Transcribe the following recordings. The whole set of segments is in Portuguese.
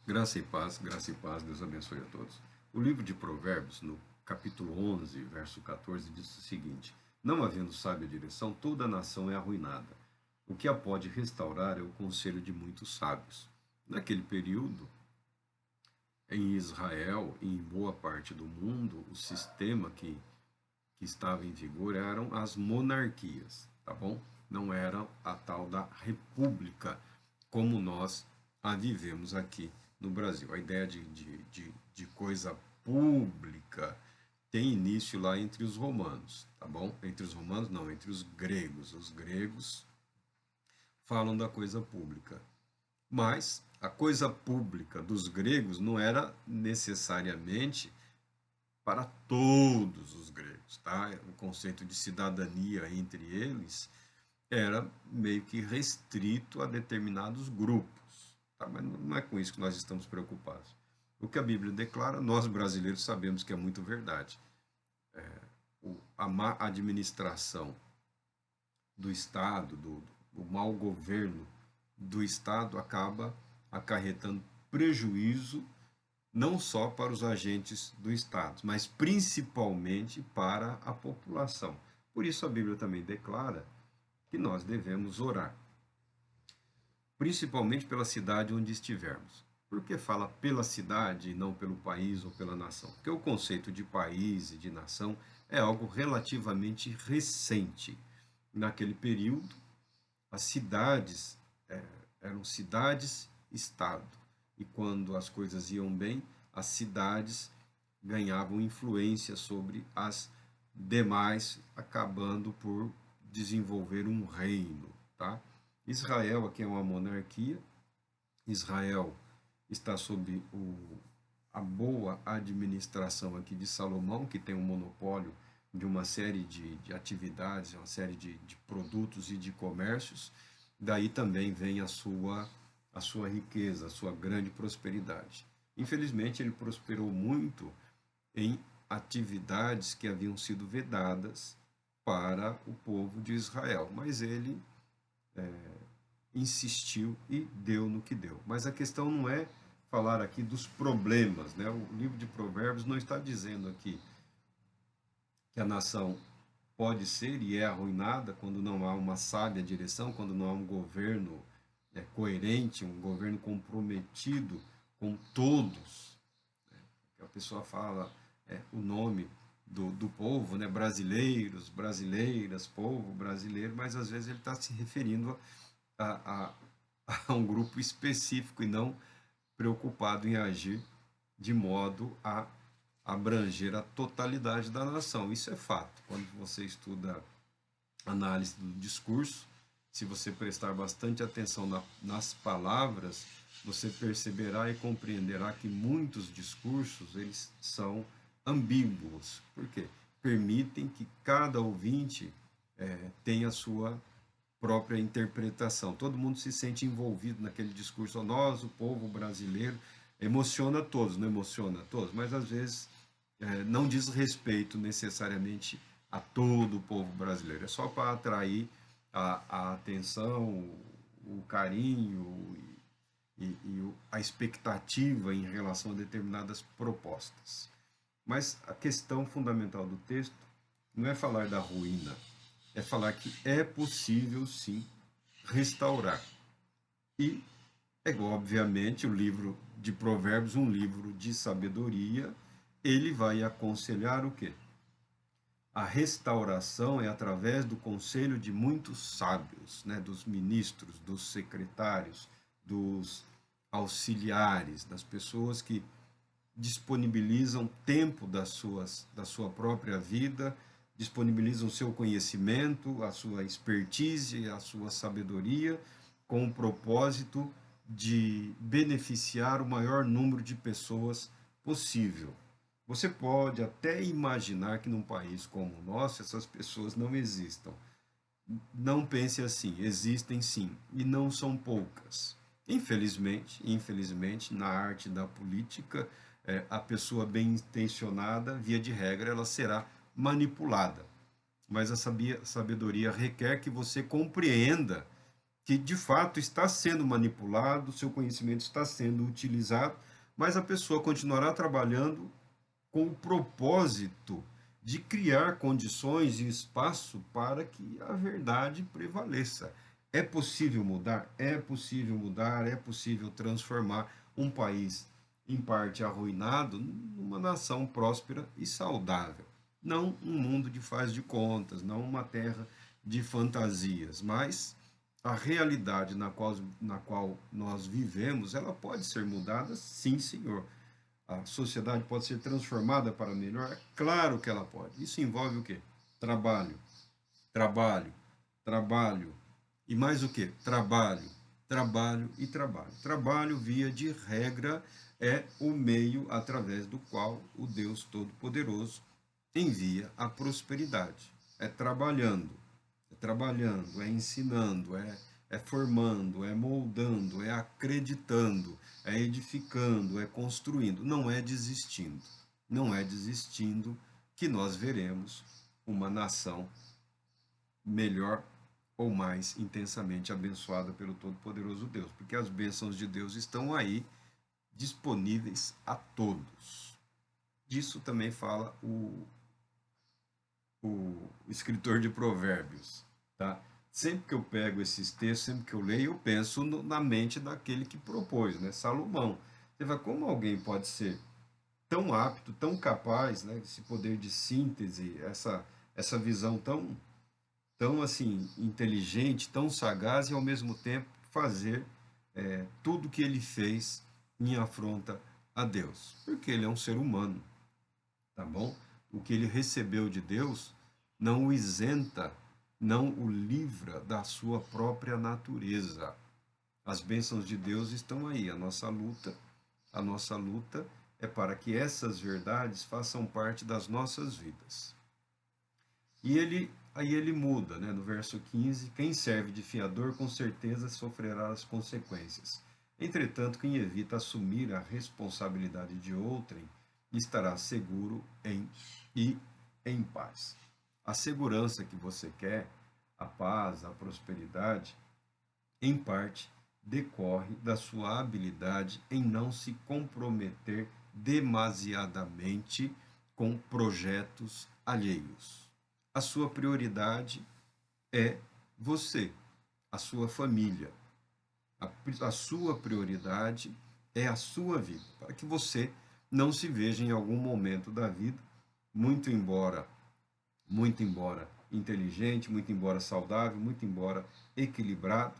Graça e paz, Deus abençoe a todos. O livro de Provérbios, no capítulo 11, verso 14, diz o seguinte: Não havendo sábia direção, toda a nação é arruinada. O que a pode restaurar é o conselho de muitos sábios. Naquele período, em Israel e em boa parte do mundo, o sistema que estava em vigor eram as monarquias, tá bom? Não era a tal da república como nós a vivemos aqui no Brasil. A ideia de coisa pública tem início lá entre os romanos, tá bom? Entre os romanos, não, entre os gregos. Os gregos falam da coisa pública. Mas a coisa pública dos gregos não era necessariamente para todos os gregos, tá? O conceito de cidadania entre eles era meio que restrito a determinados grupos, tá? Mas não é com isso que nós estamos preocupados. O que a Bíblia declara, nós brasileiros sabemos que é muito verdade. A má administração do Estado, o mau governo do Estado acaba acarretando prejuízo não só para os agentes do Estado, mas principalmente para a população. Por isso a Bíblia também declara que nós devemos orar, principalmente pela cidade onde estivermos. Por que fala pela cidade e não pelo país ou pela nação? Porque o conceito de país e de nação é algo relativamente recente. Naquele período, as cidades eram cidades-estado. E quando as coisas iam bem, as cidades ganhavam influência sobre as demais, acabando por desenvolver um reino, tá? Israel aqui é uma monarquia. Israel está sob a boa administração aqui de Salomão, que tem um monopólio de uma série de atividades, uma série de produtos e de comércios. Daí também vem a sua riqueza, a sua grande prosperidade. Infelizmente, ele prosperou muito em atividades que haviam sido vedadas para o povo de Israel, mas ele insistiu e deu no que deu. Mas a questão não é falar aqui dos problemas, né? O livro de Provérbios não está dizendo aqui que a nação pode ser e é arruinada quando não há uma sábia direção, quando não há um governo coerente, um governo comprometido com todos. A pessoa fala o nome do povo, né? Brasileiros, brasileiras, povo brasileiro, mas às vezes ele está se referindo a, a, a um grupo específico e não preocupado em agir de modo a abranger a totalidade da nação. Isso é fato. Quando você estuda análise do discurso, se você prestar bastante atenção nas palavras, você perceberá e compreenderá que muitos discursos eles são ambíguos. Por quê? Permitem que cada ouvinte tenha a sua própria interpretação. Todo mundo se sente envolvido naquele discurso. Nós, o povo brasileiro, emociona todos, não emociona todos, mas às vezes não diz respeito necessariamente a todo o povo brasileiro. É só para atrair a atenção, o carinho e a expectativa em relação a determinadas propostas. Mas a questão fundamental do texto não é falar da ruína, é falar que é possível sim restaurar. E é obviamente o livro de Provérbios, um livro de sabedoria, ele vai aconselhar o quê? A restauração é através do conselho de muitos sábios, né, dos ministros, dos secretários, dos auxiliares, das pessoas que disponibilizam tempo da sua própria vida, disponibilizam o seu conhecimento, a sua expertise, a sua sabedoria, com o propósito de beneficiar o maior número de pessoas possível. Você pode até imaginar que num país como o nosso essas pessoas não existam. Não pense assim, existem sim, e não são poucas. Infelizmente, na arte da política, a pessoa bem intencionada, via de regra, ela será manipulada. Mas a sabedoria requer que você compreenda que de fato está sendo manipulado, seu conhecimento está sendo utilizado, mas a pessoa continuará trabalhando com o propósito de criar condições e espaço para que a verdade prevaleça. É possível mudar? É possível mudar, é possível transformar um país em parte arruinado numa nação próspera e saudável. Não um mundo de faz de contas, não uma terra de fantasias, mas a realidade na qual nós vivemos, ela pode ser mudada, sim, senhor. A sociedade pode ser transformada para melhor? É claro que ela pode. Isso envolve o quê? Trabalho, trabalho, trabalho. E mais o quê? Trabalho, trabalho e trabalho. Trabalho, via de regra, é o meio através do qual o Deus Todo-Poderoso envia a prosperidade. É trabalhando, é ensinando, é formando, é moldando, é acreditando, é edificando, é construindo. Não é desistindo. Não é desistindo que nós veremos uma nação melhor ou mais intensamente abençoada pelo Todo-Poderoso Deus, porque as bênçãos de Deus estão aí disponíveis a todos. Disso também fala o escritor de Provérbios, tá? Sempre que eu pego esses textos, sempre que eu leio, eu penso na mente daquele que propôs, né? Salomão. Você vai, como alguém pode ser tão apto, tão capaz, né? Esse poder de síntese, essa visão tão assim inteligente, tão sagaz e ao mesmo tempo fazer tudo que ele fez em afronta a Deus, porque ele é um ser humano, tá bom? O que ele recebeu de Deus não o isenta, não o livra da sua própria natureza. As bênçãos de Deus estão aí. A nossa luta é para que essas verdades façam parte das nossas vidas. Aí ele muda, né? No verso 15, quem serve de fiador com certeza sofrerá as consequências. Entretanto, quem evita assumir a responsabilidade de outrem estará seguro e em paz. A segurança que você quer, a paz, a prosperidade, em parte decorre da sua habilidade em não se comprometer demasiadamente com projetos alheios. A sua prioridade é você, a sua família. A sua prioridade é a sua vida, para que você não se veja em algum momento da vida, muito embora, muito embora inteligente, muito embora saudável, muito embora equilibrado,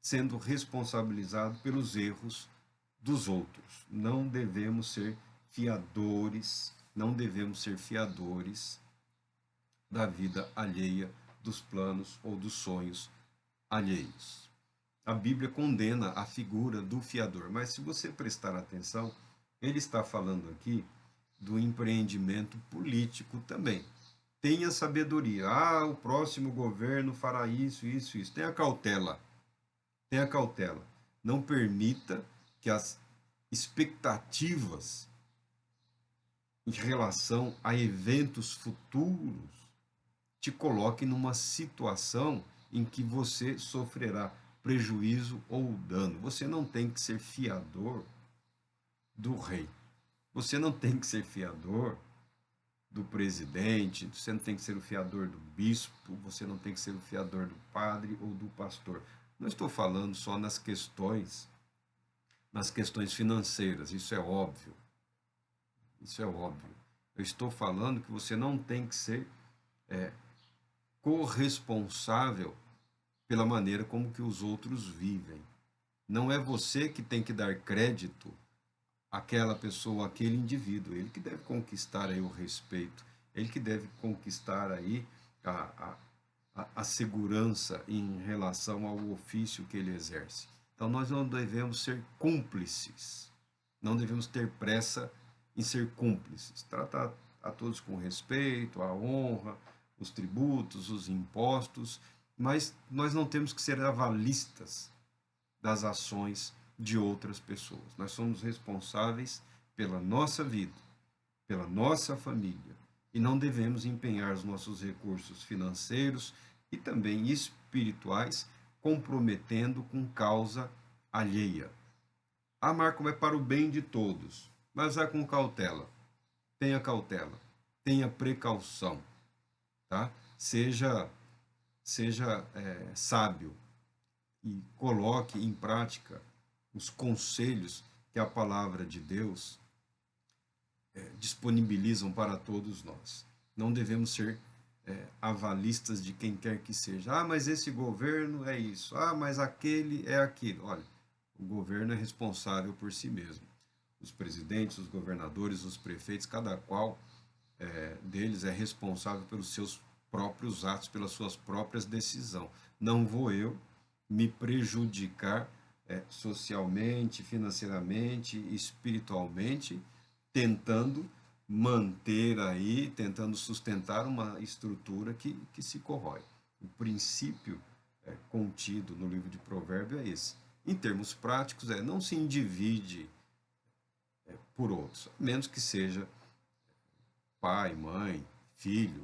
sendo responsabilizado pelos erros dos outros. Não devemos ser fiadores, não devemos ser fiadores da vida alheia, dos planos ou dos sonhos alheios. A Bíblia condena a figura do fiador, mas se você prestar atenção, ele está falando aqui do empreendimento político também. Tenha sabedoria. Ah, o próximo governo fará isso, isso, isso. Tenha cautela. Tenha cautela. Não permita que as expectativas em relação a eventos futuros te coloquem numa situação em que você sofrerá prejuízo ou dano. Você não tem que ser fiador do rei. Você não tem que ser fiador do presidente, você não tem que ser o fiador do bispo, você não tem que ser o fiador do padre ou do pastor. Não estou falando só nas questões financeiras, isso é óbvio. Isso é óbvio. Eu estou falando que você não tem que ser corresponsável pela maneira como que os outros vivem. Não é você que tem que dar crédito àquela pessoa, àquele indivíduo. Ele que deve conquistar aí o respeito. Ele que deve conquistar aí a segurança em relação ao ofício que ele exerce. Então, nós não devemos ser cúmplices. Não devemos ter pressa em ser cúmplices. Tratar a todos com respeito, a honra, os tributos, os impostos, mas nós não temos que ser avalistas das ações de outras pessoas. Nós somos responsáveis pela nossa vida, pela nossa família, e não devemos empenhar os nossos recursos financeiros e também espirituais comprometendo com causa alheia. Ah, Marco, é para o bem de todos, mas vá com cautela. Cautela, tenha precaução, tá? Seja sábio e coloque em prática os conselhos que a palavra de Deus disponibilizam para todos nós. Não devemos ser avalistas de quem quer que seja. Ah, mas esse governo é isso. Ah, mas aquele é aquilo. Olha, o governo é responsável por si mesmo. Os presidentes, os governadores, os prefeitos, cada qual deles é responsável pelos seus próprios atos, pelas suas próprias decisões. Não vou eu me prejudicar socialmente, financeiramente, espiritualmente, tentando manter aí, tentando sustentar uma estrutura que se corrói. O princípio contido no livro de Provérbios é esse. Em termos práticos, não se individe por outros, a menos que seja pai, mãe, filho,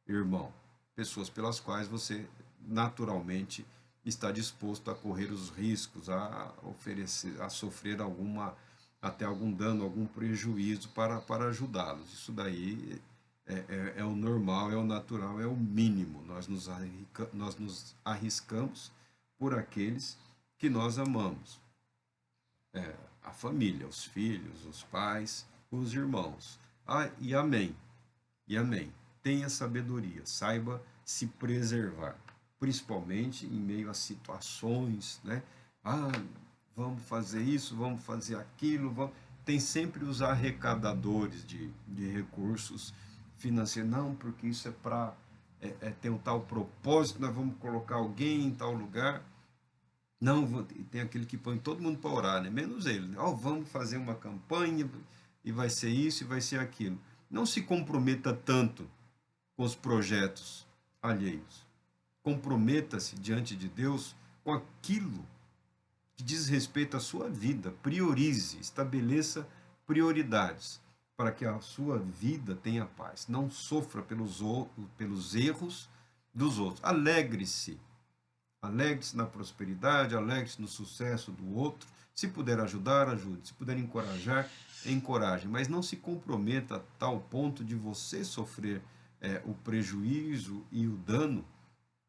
irmão, pessoas pelas quais você naturalmente está disposto a correr os riscos, a oferecer, a sofrer até algum dano, algum prejuízo para ajudá-los. Isso daí é o normal, é o natural, é o mínimo. Nós nos arriscamos por aqueles que nós amamos. A família, os filhos, os pais, os irmãos. Ah, e amém. E amém. Tenha sabedoria, saiba se preservar, principalmente em meio a situações, né? Ah, vamos fazer isso, vamos fazer aquilo, vamos... Tem sempre os arrecadadores de recursos financeiros. Não, porque isso é para ter um tal propósito, nós vamos colocar alguém em tal lugar. Não, tem aquele que põe todo mundo para orar, né? Menos ele. Né? Oh, vamos fazer uma campanha e vai ser isso e vai ser aquilo. Não se comprometa tanto com os projetos alheios. Comprometa-se diante de Deus com aquilo que diz respeito à sua vida. Priorize, estabeleça prioridades para que a sua vida tenha paz. Não sofra pelos erros dos outros. Alegre-se. Alegre-se na prosperidade, alegre-se no sucesso do outro. Se puder ajudar, ajude. Se puder encorajar, encoraje. Mas não se comprometa a tal ponto de você sofrer o prejuízo e o dano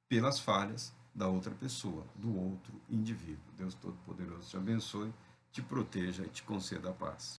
pelas falhas da outra pessoa, do outro indivíduo. Deus Todo-Poderoso te abençoe, te proteja e te conceda a paz.